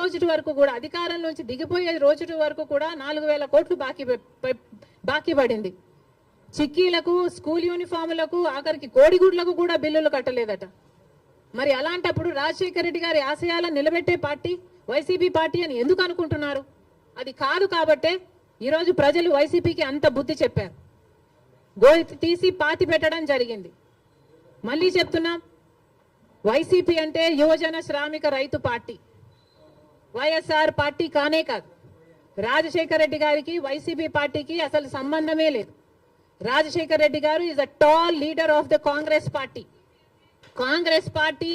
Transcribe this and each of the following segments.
రోజు వరకు కూడా అధికారం నుంచి దిగిపోయే రోజు వరకు కూడా 4,000 కోట్లు బాకీ పడింది. చిక్కీలకు, స్కూల్ యూనిఫాములకు, ఆఖరికి కోడిగుడ్లకు కూడా బిల్లులు కట్టలేదట. మరి అలాంటప్పుడు రాజశేఖర రెడ్డి గారి ఆశయాలను నిలబెట్టే పార్టీ వైసీపీ పార్టీ అని ఎందుకు అనుకుంటున్నారు? అది కాదు కాబట్టే ఈరోజు ప్రజలు వైసీపీకి అంత బుద్ధి చెప్పారు. గోయి తీసి పాతి పెట్టడం జరిగింది. మళ్ళీ చెప్తున్నాం, వైసీపీ అంటే యువజన శ్రామిక రైతు పార్టీ, వైఎస్ఆర్ పార్టీ కానే కాదు. రాజశేఖర రెడ్డి గారికి వైసీపీ పార్టీకి అసలు సంబంధమే లేదు. రాజశేఖర రెడ్డి గారు is a tall leader of the Congress party. Congress party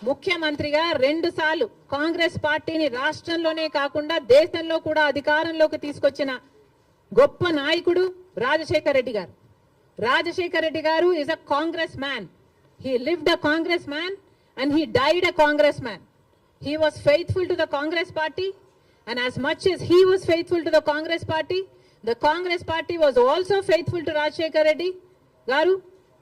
ముఖ్యమంత్రిగా 2 సార్లు కాంగ్రెస్ పార్టీని రాష్ట్రంలోనే కాకుండా దేశంలో కూడా అధికారంలోకి తీసుకొచ్చిన గొప్ప నాయకుడు రాజశేఖర రెడ్డి గారు. రాజశేఖర రెడ్డి గారు is a Congress man. He lived a Congress man and he died a Congress man. He was faithful to the Congress party, and as much as he was faithful to the Congress party was also faithful to Rajshekar Reddy garu,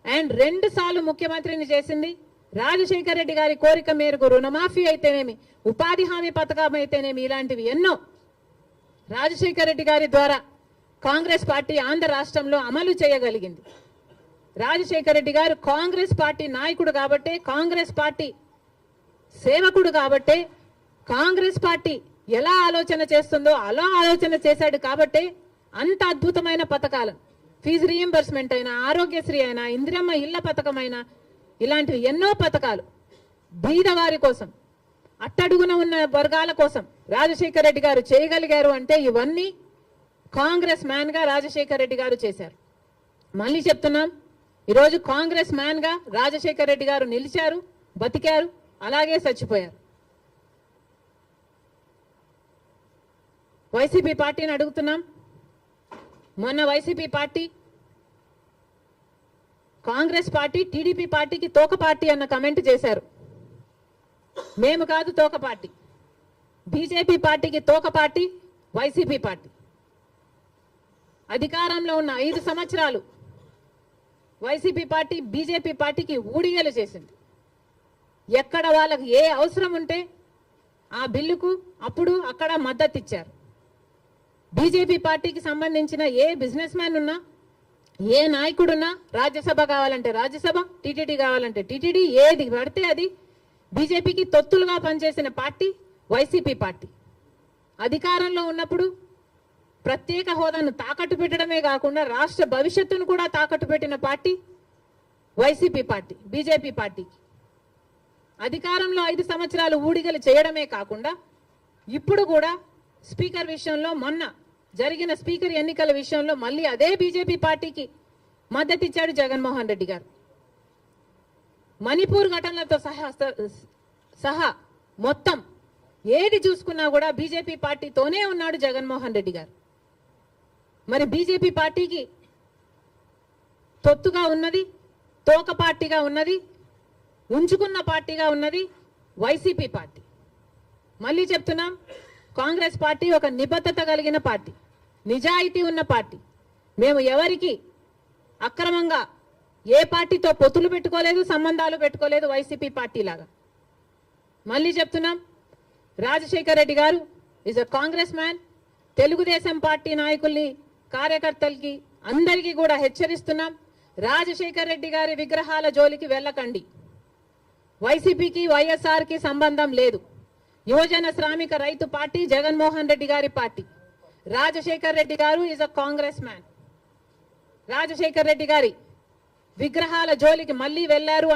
and 2 సార్లు ముఖ్యమంత్రిని చేసింది. రాజశేఖర రెడ్డి గారి కోరిక మేరకు రుణమాఫీ అయితేనేమి, ఉపాధి హామీ పథకం అయితేనేమి, ఇలాంటివి ఎన్నో రాజశేఖర రెడ్డి గారి ద్వారా కాంగ్రెస్ పార్టీ ఆంధ్ర రాష్ట్రంలో అమలు చేయగలిగింది. రాజశేఖర రెడ్డి గారు కాంగ్రెస్ పార్టీ నాయకుడు కాబట్టే, కాంగ్రెస్ పార్టీ సేవకుడు కాబట్టే, కాంగ్రెస్ పార్టీ ఎలా ఆలోచన చేస్తుందో అలా ఆలోచన చేశాడు కాబట్టే అంత అద్భుతమైన పథకాలు, ఫీజు రీయింబర్స్మెంట్ అయినా, ఆరోగ్యశ్రీ అయినా, ఇందిరమ్మ ఇళ్ల పథకం అయినా, ఇలాంటివి ఎన్నో పథకాలు బీదవారి కోసం, అట్టడుగున ఉన్న వర్గాల కోసం రాజశేఖర రెడ్డి గారు చేయగలిగారు. అంటే ఇవన్నీ కాంగ్రెస్ మ్యాన్ గా రాజశేఖర రెడ్డి గారు చేశారు. మళ్ళీ చెప్తున్నాం, ఈరోజు కాంగ్రెస్ మ్యాన్ గా రాజశేఖర రెడ్డి గారు నిలిచారు, బతికారు, అలాగే చచ్చిపోయారు. వైసీపీ పార్టీని అడుగుతున్నాం, మొన్న YCP party Congress party TDP పార్టీకి తోక పార్టీ అన్న కమెంట్ చేశారు. మేము కాదు తోక పార్టీ, బీజేపీ పార్టీకి తోక పార్టీ వైసీపీ పార్టీ. అధికారంలో ఉన్న 5 సంవత్సరాలు వైసీపీ పార్టీ బీజేపీ పార్టీకి ఊడిగలు చేసింది. ఎక్కడ వాళ్ళకి ఏ అవసరం ఉంటే ఆ బిల్లుకు అప్పుడు అక్కడ మద్దతు ఇచ్చారు. బీజేపీ పార్టీకి సంబంధించిన ఏ బిజినెస్ మ్యాన్ ఉన్నా, ఏ నాయకుడున్నా, రాజ్యసభ కావాలంటే రాజ్యసభ, టీటీడీ కావాలంటే టీటీడీ, ఏది పడితే అది బీజేపీకి తొత్తులుగా పనిచేసిన పార్టీ వైసీపీ పార్టీ. అధికారంలో ఉన్నప్పుడు ప్రత్యేక హోదాను తాకట్టు పెట్టడమే కాకుండా రాష్ట్ర భవిష్యత్తును కూడా తాకట్టు పెట్టిన పార్టీ వైసీపీ పార్టీ. బీజేపీ పార్టీకి అధికారంలో 5 సంవత్సరాలు ఊడిగలు చేయడమే కాకుండా ఇప్పుడు కూడా స్పీకర్ విషయంలో, మొన్న జరిగిన స్పీకర్ ఎన్నికల విషయంలో మళ్ళీ అదే బీజేపీ పార్టీకి మద్దతు ఇచ్చాడు జగన్మోహన్ రెడ్డి గారు. మణిపూర్ ఘటనలతో సహా మొత్తం ఏది చూసుకున్నా కూడా బీజేపీ పార్టీతోనే ఉన్నాడు జగన్మోహన్ రెడ్డి గారు. మరి బీజేపీ పార్టీకి తొత్తుగా ఉన్నది, తోక పార్టీగా ఉన్నది, ఉంచుకున్న పార్టీగా ఉన్నది వైసీపీ పార్టీ. మళ్ళీ చెప్తున్నాం, కాంగ్రెస్ పార్టీ ఒక నిబద్ధత కలిగిన పార్టీ, నిజాయితీ ఉన్న పార్టీ. మేము ఎవరికి అక్రమంగా ఏ పార్టీతో పొత్తులు పెట్టుకోలేదు, సంబంధాలు పెట్టుకోలేదు వైసీపీ పార్టీ లాగా. మళ్ళీ చెప్తున్నాం, రాజశేఖర రెడ్డి గారు is a Congress man. Telugu Desam party నాయకుల్ని, కార్యకర్తలకి అందరికీ కూడా హెచ్చరిస్తున్నాం, రాజశేఖర రెడ్డి గారి విగ్రహాల జోలికి వెళ్ళకండి. వైసీపీకి వైఎస్ఆర్కి సంబంధం లేదు. యువజన శ్రామిక రైతు పార్టీ జగన్మోహన్ రెడ్డి గారి పార్టీ. రాజశేఖర రెడ్డి గారు is a Congress man. Rajasekhara Reddy గారి విగ్రహాల జోలికి మళ్ళీ వెళ్లారు అంటే